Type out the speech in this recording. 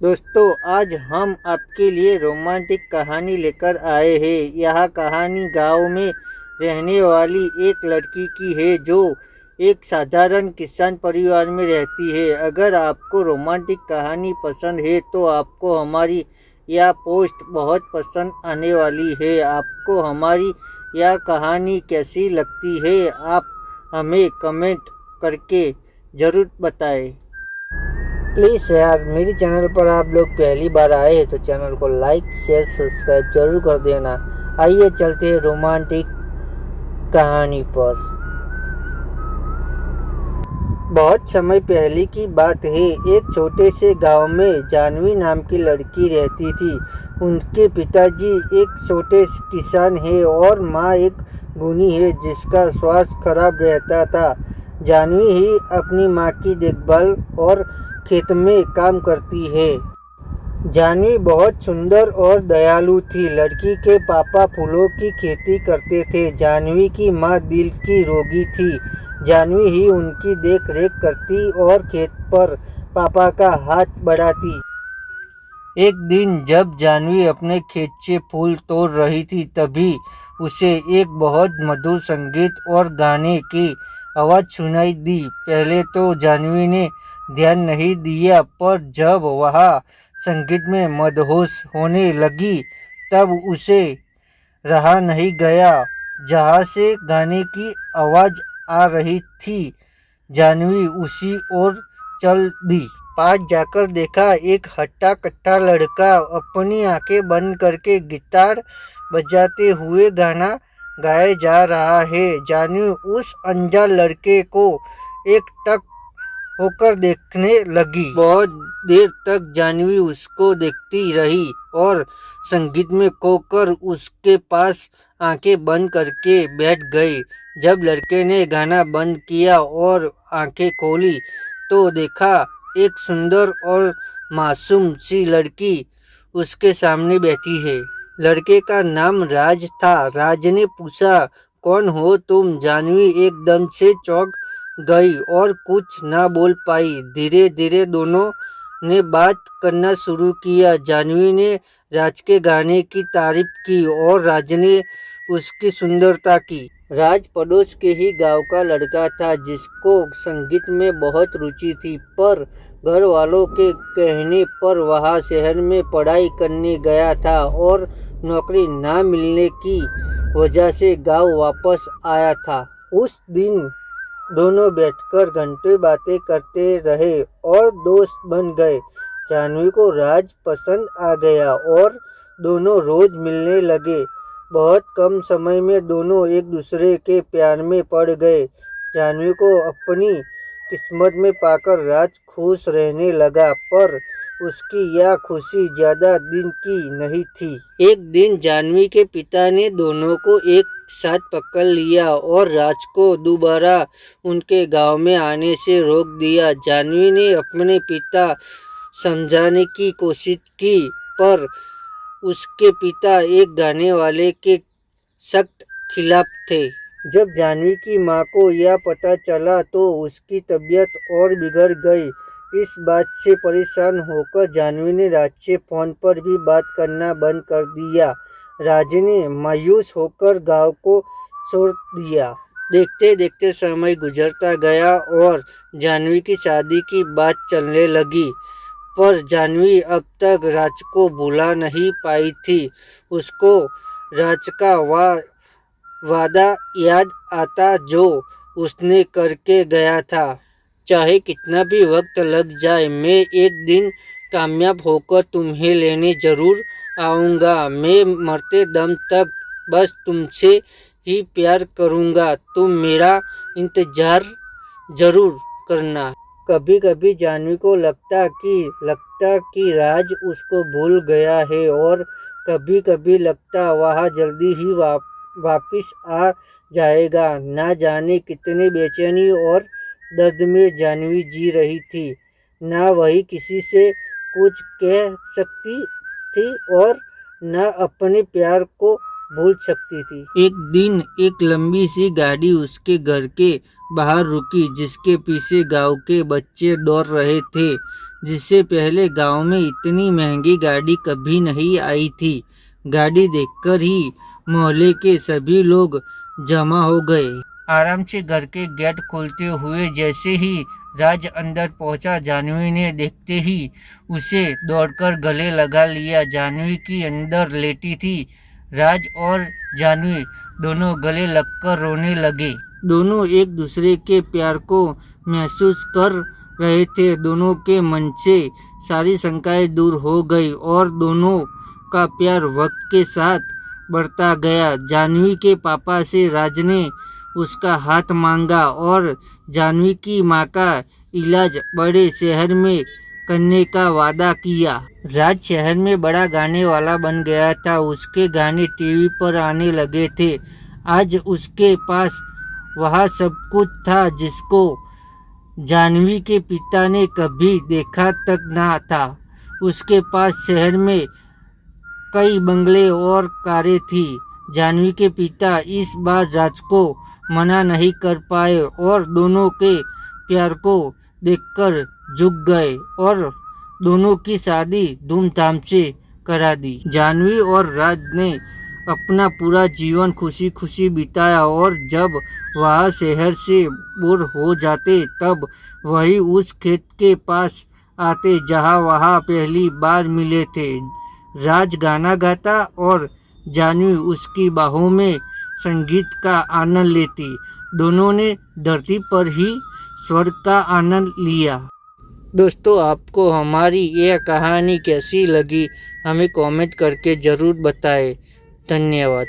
दोस्तों, आज हम आपके लिए रोमांटिक कहानी लेकर आए हैं। यह कहानी गांव में रहने वाली एक लड़की की है जो एक साधारण किसान परिवार में रहती है। अगर आपको रोमांटिक कहानी पसंद है तो आपको हमारी यह पोस्ट बहुत पसंद आने वाली है। आपको हमारी यह कहानी कैसी लगती है, आप हमें कमेंट करके ज़रूर बताएं। प्लीज़ यार, मेरे चैनल पर आप लोग पहली बार आए हैं तो चैनल को लाइक शेयर सब्सक्राइब जरूर कर देना। आइए चलते हैं रोमांटिक कहानी पर। बहुत समय पहले की बात है। एक छोटे से गांव में जानवी नाम की लड़की रहती थी। उनके पिताजी एक छोटे किसान है और माँ एक गुनी है जिसका स्वास्थ्य खराब रहता था। जानवी ही अपनी माँ की देखभाल और खेत में काम करती है। जानवी बहुत सुंदर और दयालु थी। लड़की के पापा फूलों की खेती करते थे। जानवी की माँ दिल की रोगी थी। जानवी ही उनकी देख रेख करती और खेत पर पापा का हाथ बढ़ाती। एक दिन जब जानवी अपने खेत से फूल तोड़ रही थी तभी उसे एक बहुत मधुर संगीत और गाने की आवाज़ सुनाई दी। पहले तो जानवी ने ध्यान नहीं दिया, पर जब वह संगीत में मदहोश होने लगी तब उसे रहा नहीं गया। जहाँ से गाने की आवाज़ आ रही थी जानवी उसी ओर चल दी। पास जाकर देखा एक हट्टा कट्टा लड़का अपनी आंखें बंद करके गिटार बजाते हुए गाना गाए जा रहा है। जानवी उस अनजान लड़के को एक टक होकर देखने लगी। बहुत देर तक जानवी उसको देखती रही और संगीत में खोकर उसके पास आंखें बंद करके बैठ गई। जब लड़के ने गाना बंद किया और आंखें खोली तो देखा एक सुंदर और मासूम सी लड़की उसके सामने बैठी है। लड़के का नाम राज था। राज ने पूछा, कौन हो तुम? जानवी एकदम से चौंक गई और कुछ ना बोल पाई। धीरे धीरे दोनों ने बात करना शुरू किया। जानवी ने राज के गाने की तारीफ की और राज ने उसकी सुंदरता की। राज पड़ोस के ही गांव का लड़का था जिसको संगीत में बहुत रुचि थी, पर घर वालों के कहने पर वह शहर में पढ़ाई करने गया था और नौकरी ना मिलने की वजह से गांव वापस आया था। उस दिन दोनों बैठकर घंटे बातें करते रहे और दोस्त बन गए। जानवी को राज पसंद आ गया और दोनों रोज मिलने लगे। बहुत कम समय में दोनों एक दूसरे के प्यार में पड़ गए। जानवी को अपनी किस्मत में पाकर राज खुश रहने लगा, पर उसकी यह खुशी ज्यादा दिन की नहीं थी। एक दिन जानवी के पिता ने दोनों को एक साथ पकड़ लिया और राज को दोबारा उनके गांव में आने से रोक दिया। जानवी ने अपने पिता समझाने की कोशिश की, पर उसके पिता एक गाने वाले के सख्त खिलाफ थे। जब जानवी की माँ को यह पता चला तो उसकी तबीयत और बिगड़ गई। इस बात से परेशान होकर जानवी ने राज से फोन पर भी बात करना बंद कर दिया। राज ने मायूस होकर गांव को छोड़ दिया। देखते देखते समय गुजरता गया और जानवी की शादी की बात चलने लगी, पर जानवी अब तक राज को भुला नहीं पाई थी। उसको राज का वादा याद आता जो उसने करके गया था। चाहे कितना भी वक्त लग जाए, मैं एक दिन कामयाब होकर तुम्हें लेने जरूर आऊँगा। मैं मरते दम तक बस तुमसे ही प्यार करूँगा। तुम मेरा इंतज़ार जरूर करना। कभी कभी जानवी को लगता कि राज उसको भूल गया है और कभी कभी लगता वह जल्दी ही वापिस आ जाएगा। ना जाने कितने बेचैनी और दर्द में जानवी जी रही थी। ना वही किसी से कुछ कह सकती थी और न अपने प्यार को भूल सकती थी। एक दिन एक लंबी सी गाड़ी उसके घर के बाहर रुकी जिसके पीछे गांव के बच्चे दौड़ रहे थे। जिससे पहले गांव में इतनी महंगी गाड़ी कभी नहीं आई थी। गाड़ी देखकर ही मोहल्ले के सभी लोग जमा हो गए। आराम से घर के गेट खोलते हुए जैसे ही राज अंदर पहुंचा, जानवी ने देखते ही उसे दौड़कर गले लगा लिया। जानवी की अंदर लेटी थी। राज और जानवी दोनों गले लगकर रोने लगे। दोनों एक दूसरे के प्यार को महसूस कर रहे थे। दोनों के मन से सारी शंकाएं दूर हो गई और दोनों का प्यार वक्त के साथ बढ़ता गया। जानवी के पापा से राज ने उसका हाथ मांगा और जानवी की माँ का इलाज बड़े शहर में करने का वादा किया। राज शहर में बड़ा गाने वाला बन गया था। उसके गाने टीवी पर आने लगे थे। आज उसके पास वह सब कुछ था जिसको जानवी के पिता ने कभी देखा तक ना था। उसके पास शहर में कई बंगले और कारें थी। जानवी के पिता इस बार राज को मना नहीं कर पाए और दोनों के प्यार को देखकर झुक गए और दोनों की शादी धूमधाम से करा दी। जानवी और राज ने अपना पूरा जीवन खुशी खुशी बिताया और जब वह शहर से बोर हो जाते तब वही उस खेत के पास आते जहां वह पहली बार मिले थे। राज गाना गाता और जानवी उसकी बाहों में संगीत का आनंद लेती। दोनों ने धरती पर ही स्वर्ग का आनंद लिया। दोस्तों, आपको हमारी यह कहानी कैसी लगी हमें कमेंट करके ज़रूर बताएं। धन्यवाद।